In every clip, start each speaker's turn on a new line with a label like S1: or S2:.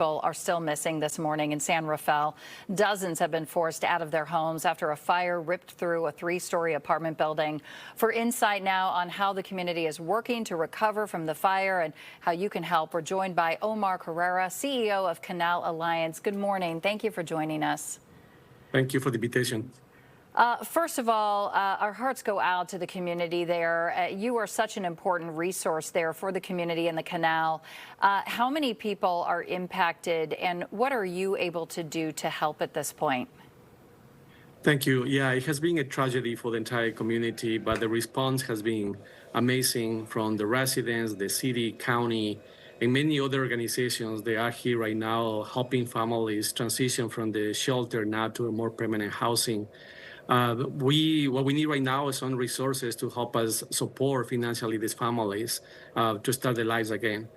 S1: People are still missing this morning in San Rafael. Dozens have been forced out of their homes after a fire ripped through a three-story apartment building. For insight now on how the community is working to recover from the fire and how you can help, we're joined by Omar Carrera, CEO of Canal Alliance. Good morning. Thank you for joining us.
S2: Thank you for the invitation.
S1: First of all, our hearts go out to the community there. You are such an important resource there for the community in the canal. How many people are impacted, and what are you able to do to help at this point?
S2: Thank you. Yeah, it has been a tragedy for the entire community, but the response has been amazing from the residents, the city, county, and many other organizations. They are here right now helping families transition from the shelter now to a more permanent housing. What we need right now is some resources to help us support financially these families to start their lives again.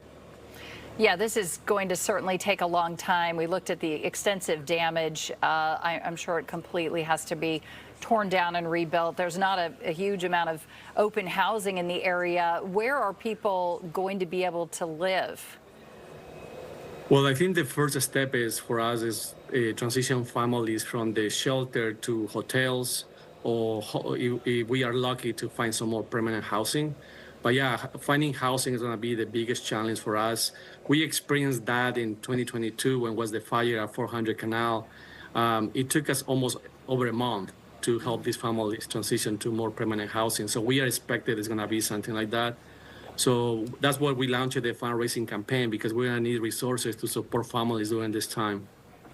S1: Yeah, this is going to certainly take a long time. We looked at the extensive damage. I'm sure it completely has to be torn down and rebuilt. There's not a huge amount of open housing in the area. Where are people going to be able to live?
S2: Well, I think the first step is for us is transition families from the shelter to hotels, or if we are lucky to find some more permanent housing. But yeah, finding housing is going to be the biggest challenge for us. We experienced that in 2022 when was the fire at 400 Canal. It took us almost over a month to help these families transition to more permanent housing. So we are expected it's going to be something like that. So that's why we launched the fundraising campaign, because we're going to need resources to support families during this time.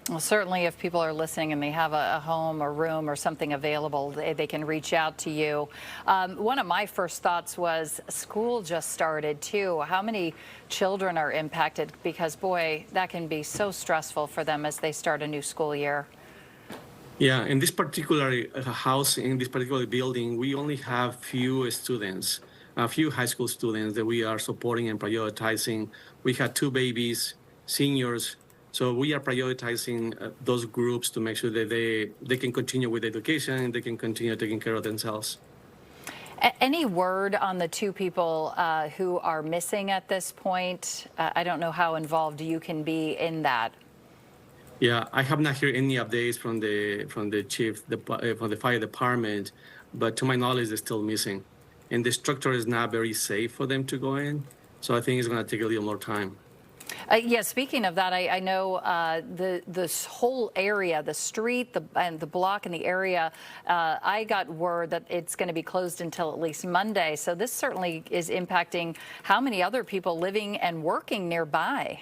S1: Well, certainly if people are listening and they have a home or room or something available, they can reach out to you. One of my first thoughts was school just started too. How many children are impacted? Because boy, that can be so stressful for them as they start a new school year.
S2: Yeah, in this particular house, in this particular building, we only have few students, a few high school students that we are supporting and prioritizing. We had 2 babies, seniors. So we are prioritizing those groups to make sure that they can continue with education and they can continue taking care of themselves.
S1: Any word on the 2 people who are missing at this point? I don't know how involved you can be in that.
S2: Yeah, I have not heard any updates from the chief, from the fire department, but to my knowledge, they're still missing. And the structure is not very safe for them to go in. So I think it's going to take a little more time.
S1: Yeah, speaking of that, I know this whole area, the street, and the block in the area, I got word that it's going to be closed until at least Monday. So this certainly is impacting how many other people living and working nearby.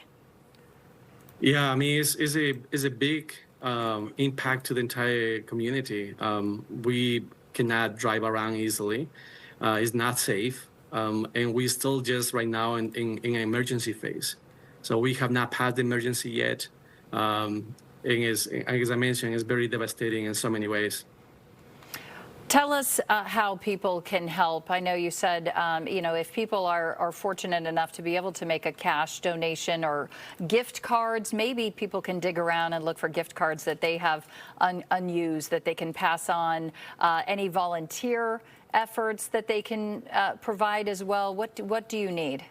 S2: Yeah, I mean, it's a big impact to the entire community. We cannot drive around easily. It's not safe. And we're still just right now in an emergency phase. So we have not passed the emergency yet. And as I mentioned, it's very devastating in so many ways.
S1: Tell us how people can help. I know you said, if people are fortunate enough to be able to make a cash donation or gift cards, maybe people can dig around and look for gift cards that they have unused that they can pass on. Any volunteer efforts that they can provide as well. What do you need?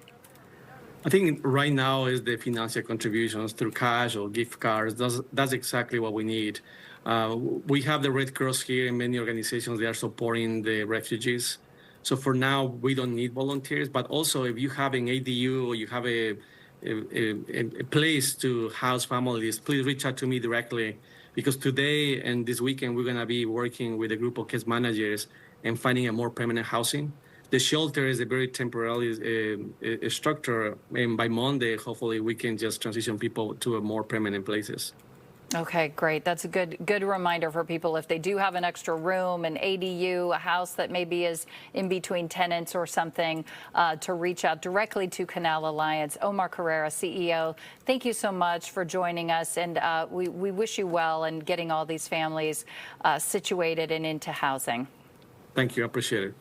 S2: I think right now is the financial contributions through cash or gift cards. That's exactly what we need. We have the Red Cross here and many organizations, they are supporting the refugees. So for now, we don't need volunteers, but also if you have an ADU or you have a place to house families, please reach out to me directly, because today and this weekend, we're gonna be working with a group of case managers and finding a more permanent housing. The shelter is a very temporary structure, and by Monday, hopefully we can just transition people to a more permanent places.
S1: Okay, great. That's a good reminder for people if they do have an extra room, an ADU, a house that maybe is in between tenants or something, to reach out directly to Canal Alliance. Omar Carrera, CEO, thank you so much for joining us, and we wish you well in getting all these families situated and into housing.
S2: Thank you. I appreciate it.